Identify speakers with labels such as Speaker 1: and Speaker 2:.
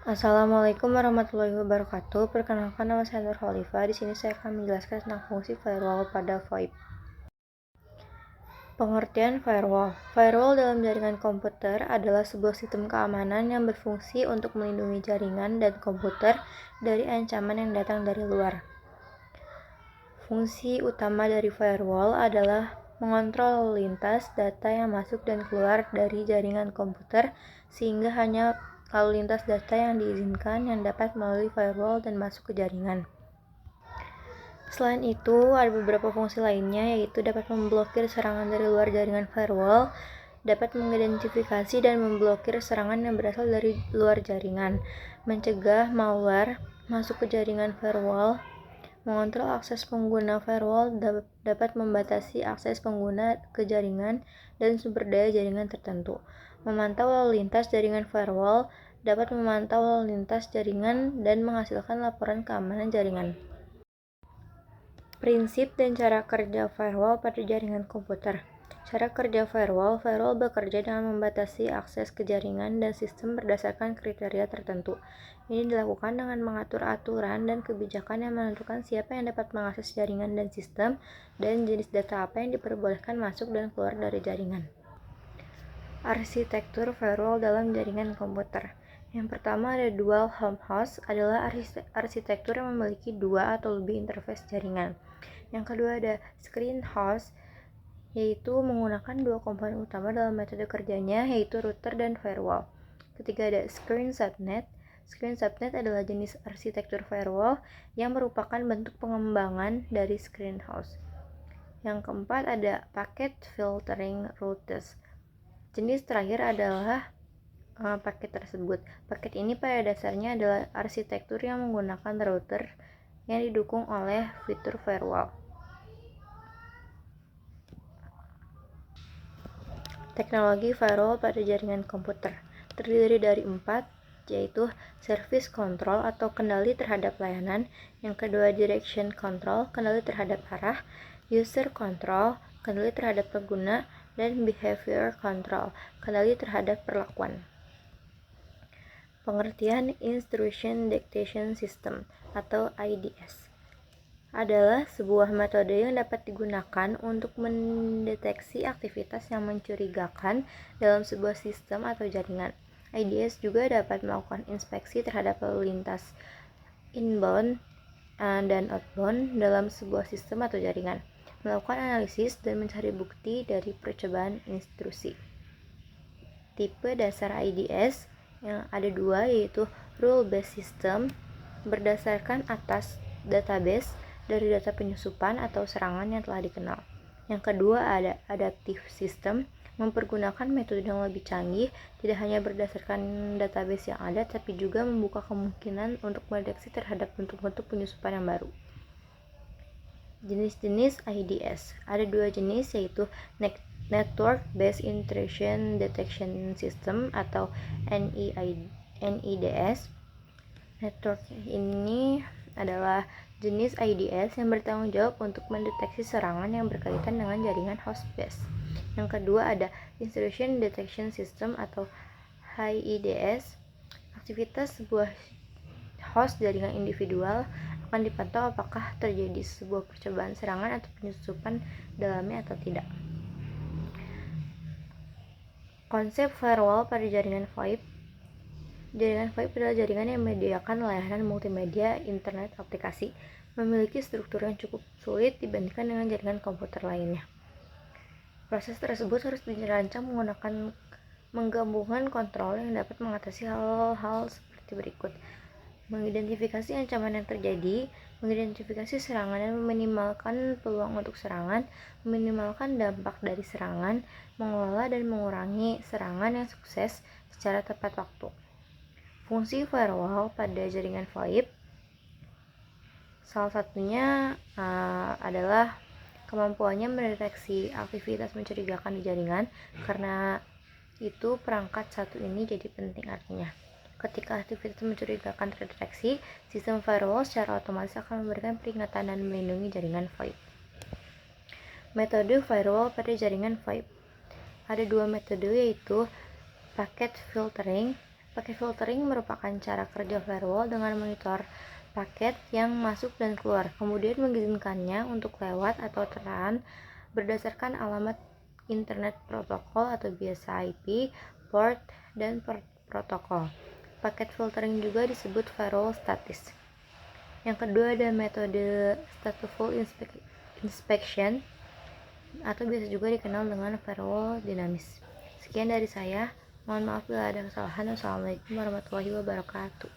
Speaker 1: Assalamualaikum warahmatullahi wabarakatuh. Perkenalkan, nama saya Nur Khalifah. Di sini saya akan menjelaskan tentang fungsi firewall pada VoIP. Pengertian firewall. Firewall dalam jaringan komputer adalah sebuah sistem keamanan yang berfungsi untuk melindungi jaringan dan komputer dari ancaman yang datang dari luar. Fungsi utama dari firewall adalah mengontrol lalu lintas data yang masuk dan keluar dari jaringan komputer, sehingga hanya lalu lintas data yang diizinkan yang dapat melalui firewall dan masuk ke jaringan. Selain itu, ada beberapa fungsi lainnya, yaitu dapat memblokir serangan dari luar jaringan firewall, dapat mengidentifikasi dan memblokir serangan yang berasal dari luar jaringan, mencegah malware masuk ke jaringan firewall, mengontrol akses pengguna firewall, dapat membatasi akses pengguna ke jaringan dan sumber daya jaringan tertentu, memantau lalu lintas jaringan firewall, dapat memantau lalu lintas jaringan dan menghasilkan laporan keamanan jaringan. Prinsip dan cara kerja firewall pada jaringan komputer. Cara kerja firewall bekerja dengan membatasi akses ke jaringan dan sistem berdasarkan kriteria tertentu. Ini dilakukan dengan mengatur aturan dan kebijakan yang menentukan siapa yang dapat mengakses jaringan dan sistem, dan jenis data apa yang diperbolehkan masuk dan keluar dari jaringan. Arsitektur firewall dalam jaringan komputer. Yang pertama ada dual home host, adalah arsitektur yang memiliki dua atau lebih interface jaringan. Yang kedua ada screen host, yaitu menggunakan dua komponen utama dalam metode kerjanya, yaitu router dan firewall. Ketiga ada screen subnet. Screen subnet adalah jenis arsitektur firewall yang merupakan bentuk pengembangan dari screen host. Yang keempat ada packet filtering routers. Jenis terakhir adalah paket tersebut. Paket ini pada dasarnya adalah arsitektur yang menggunakan router yang didukung oleh fitur firewall. Teknologi firewall pada jaringan komputer terdiri dari 4, yaitu service control atau kendali terhadap layanan. Yang kedua direction control, kendali terhadap arah. User control, kendali terhadap pengguna. Dan behavior control, kendali terhadap perlakuan. Pengertian Instruction Dictation System atau IDS adalah sebuah metode yang dapat digunakan untuk mendeteksi aktivitas yang mencurigakan dalam sebuah sistem atau jaringan. IDS juga dapat melakukan inspeksi terhadap lalu lintas inbound dan outbound dalam sebuah sistem atau jaringan, melakukan analisis dan mencari bukti dari percobaan instruksi. Tipe dasar IDS yang ada dua, yaitu rule-based system, berdasarkan atas database dari data penyusupan atau serangan yang telah dikenal. Yang kedua ada adaptive system, mempergunakan metode yang lebih canggih, tidak hanya berdasarkan database yang ada, tapi juga membuka kemungkinan untuk mendeteksi terhadap bentuk-bentuk penyusupan yang baru. Jenis-jenis IDS ada dua jenis, yaitu Network Based Intrusion Detection System atau NIDS. Network ini adalah jenis IDS yang bertanggung jawab untuk mendeteksi serangan yang berkaitan dengan jaringan host base. Yang kedua ada Intrusion Detection System atau HIDS. Aktivitas sebuah host jaringan individual akan dipantau apakah terjadi sebuah percobaan serangan atau penyusupan dalamnya atau tidak. Konsep firewall pada jaringan VoIP. Jaringan VoIP adalah jaringan yang menyediakan layanan multimedia internet aplikasi, memiliki struktur yang cukup sulit dibandingkan dengan jaringan komputer lainnya. Proses tersebut harus dirancang menggunakan menggabungkan kontrol yang dapat mengatasi hal-hal seperti berikut: mengidentifikasi ancaman yang terjadi, mengidentifikasi serangan dan meminimalkan peluang untuk serangan, meminimalkan dampak dari serangan, mengelola dan mengurangi serangan yang sukses secara tepat waktu. Fungsi firewall pada jaringan VoIP salah satunya adalah kemampuannya mendeteksi aktivitas mencurigakan di jaringan. Karena itu perangkat satu ini jadi penting. Artinya ketika aktivitas mencurigakan terdeteksi, sistem firewall secara otomatis akan memberikan peringatan dan melindungi jaringan VoIP. Metode firewall pada jaringan VoIP ada dua metode, yaitu packet filtering Paket filtering merupakan cara kerja firewall dengan monitor paket yang masuk dan keluar, kemudian mengizinkannya untuk lewat atau terang berdasarkan alamat internet protokol atau biasa IP, port, dan protokol. Paket filtering juga disebut firewall statis. Yang kedua ada metode stateful inspection atau biasa juga dikenal dengan firewall dinamis. Sekian dari saya. Mohon maaf bila ada kesalahan. Wassalamualaikum warahmatullahi wabarakatuh.